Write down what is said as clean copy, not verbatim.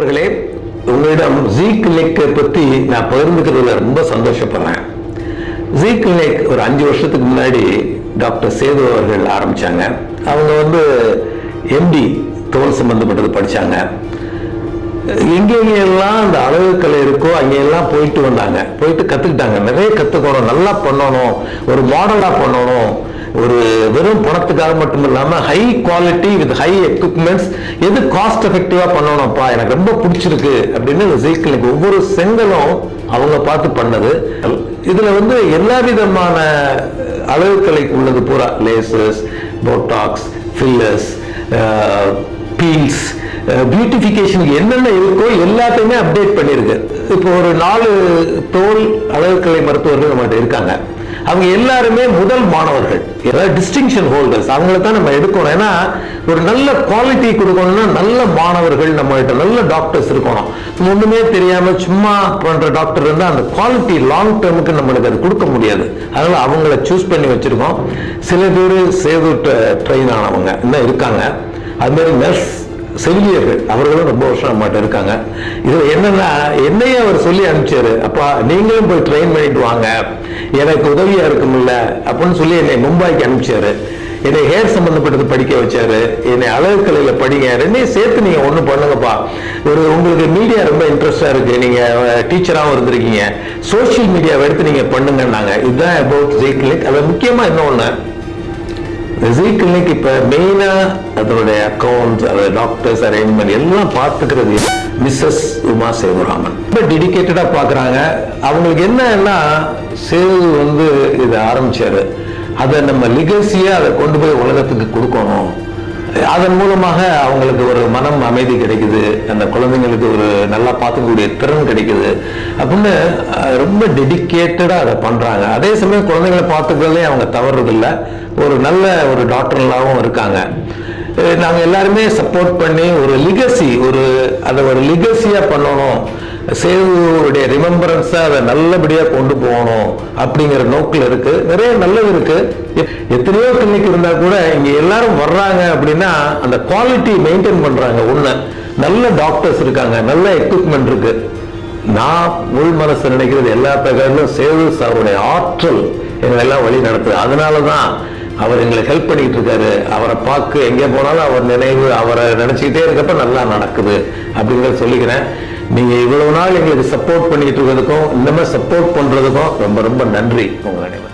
நண்பர்களே, உங்களிடம் ஜீ கிளினிக் பற்றி நான் பகிர்ந்துக்கிறதுல ரொம்ப சந்தோஷப்படுறேன். ஜீ கிளினிக் ஒரு 5 வருஷத்துக்கு முன்னாடி டாக்டர் சேது அவர்கள் ஆரம்பிச்சாங்க. அவங்க எம்டி தோல் சம்பந்தப்பட்டது படிச்சாங்க. எங்கெங்கெல்லாம் அந்த அழகுக்கலை இருக்கோ அங்கெல்லாம் போயிட்டு வந்தாங்க, போயிட்டு கத்துக்கிட்டாங்க. நிறைய கத்துக்கணும், நல்லா பண்ணணும், ஒரு மாடலா பண்ணணும், ஒரு வெறும் பணத்துக்காக மட்டும் இல்லாம high quality with high equipments, எது காஸ்ட் எஃபெக்டிவா பண்ணணும்ப்பா, எனக்கு ரொம்ப பிடிச்சிருக்கு அப்படின்னு ஜீ கிளினிக் ஒவ்வொரு செங்கலும் அவங்க பார்த்து பண்ணது. இதுல எல்லா விதமான அழகுக்கலைக்கு உள்ளது பூரா, லேசஸ், போட்டாக்ஸ், ஃபில்லர்ஸ், பீல்ஸ், பியூட்டிஃபிகேஷனுக்கு என்னென்ன இருக்கோ எல்லாத்தையுமே அப்டேட் பண்ணியிருக்கு. இப்போ ஒரு 4 தோல் அழகுக்கலை மருத்துவர்கள் நம்மகிட்ட இருக்காங்க. அவங்க எல்லாருமே முதல் மாணவர்கள், ஏதாவது டிஸ்டிங்ஷன் ஹோல்டர்ஸ். அவங்கள தான் நம்ம எடுக்கணும். ஏன்னா ஒரு நல்ல குவாலிட்டி கொடுக்கணும்னா நல்ல மாணவர்கள் நம்மகிட்ட, நல்ல டாக்டர்ஸ் இருக்கணும். ஒண்ணுமே தெரியாம சும்மா பண்ற டாக்டர் இருந்தா அந்த குவாலிட்டி லாங் டேர்முக்கு நம்மளுக்கு அது கொடுக்க முடியாது. அதனால அவங்கள சூஸ் பண்ணி வச்சிருக்கோம். சில பேர் சேது ட்ரெயின் ஆனவங்க இன்னும் இருக்காங்க. அது மாதிரி நர்ஸ் செவிலியர்கள் அவர்களும் ரொம்ப வருஷம் நம்மகிட்ட இருக்காங்க. இதுல என்னையே அவர் சொல்லி அனுப்பிச்சாரு, அப்பா நீங்களும் போய் ட்ரெயின் பண்ணிட்டு வாங்க, எனக்கு உதவியா இருக்கும்ல அப்படின்னு சொல்லி என்னை மும்பாய்க்கு அனுப்பிச்சாரு. என்னை ஹேர் சம்பந்தப்பட்டது படிக்க வச்சாரு, என்னை அழகுக்கலையில படிங்க, ரெண்டையும் சேர்த்து நீங்க ஒண்ணு பண்ணுங்கப்பா. உங்களுக்கு மீடியா ரொம்ப இன்ட்ரெஸ்டா இருக்கு, நீங்க டீச்சராகவும் இருந்திருக்கீங்க, சோசியல் மீடியாவை எடுத்து நீங்க பண்ணுங்கன்னாங்க. இதுதான் அபவுட் ஜீ கிளினிக். அது முக்கியமா இன்னொன்னு, ஜீ கிளினிக் இப்ப மெயினா அதனுடைய அக்கௌண்ட், டாக்டர்ஸ் அரேஞ்ச்மெண்ட் எல்லாம் பார்த்துக்கிறது மிஸ்ஸஸ் உமா சேதுராமன். ரொம்ப டெடிகேட்டடா பாக்குறாங்க. அவங்களுக்கு என்னன்னா, சேது இதை ஆரம்பிச்சாரு, அதை நம்ம லிகசியா அதை கொண்டு போய் உலகத்துக்கு கொடுக்கணும். அதன் மூலமாக அவங்களுக்கு ஒரு மனம் அமைதி கிடைக்குது, அந்த குழந்தைங்களுக்கு ஒரு நல்லா பார்த்துக்கூடிய திறன் கிடைக்குது அப்படின்னு ரொம்ப டெடிகேட்டடா அதை பண்றாங்க. அதே சமயம் குழந்தைங்களை பார்த்துக்கிறதே அவங்க தவறுதில்லை, ஒரு நல்ல ஒரு டாக்டர்லாவும் இருக்காங்க. நாங்க எல்லாருமே சப்போர்ட் பண்ணி ஒரு லிகசி, அதை ஒரு லிகசியா பண்ணணும், சேதுடைய ரிமெம்பரன்ஸா அதை நல்லபடியா கொண்டு போகணும் அப்படிங்கிற நோக்கில் இருக்கு. நிறைய நல்லது இருக்கு. எத்தனையோ கிளினிக் இருந்தா கூட இங்க எல்லாரும் வர்றாங்க அப்படின்னா அந்த குவாலிட்டி மெயின்டைன் பண்றாங்க. ஒண்ணு, நல்ல டாக்டர்ஸ் இருக்காங்க, நல்ல எக்யூப்மெண்ட் இருக்கு. நான் உள் மனசு நினைக்கிறது எல்லா பிரகாரமும் சேது அவருடைய ஆற்றல் எங்களை எல்லாம் வழி நடத்துது. அதனாலதான் அவர் எங்களுக்கு ஹெல்ப் பண்ணிட்டு இருக்காரு. அவரை பார்க்க எங்கே போனாலும் அவர் நினைவு, அவரை நினைச்சுக்கிட்டே இருக்கப்ப நல்லா நடக்குது அப்படிங்கிறத சொல்லிக்கிறேன். நீங்க இவ்வளவு நாள் எங்களுக்கு சப்போர்ட் பண்ணிட்டு இருக்கிறதுக்கும் இந்த மாதிரி சப்போர்ட் பண்றதுக்கும் ரொம்ப ரொம்ப நன்றி உங்க அனைவரும்.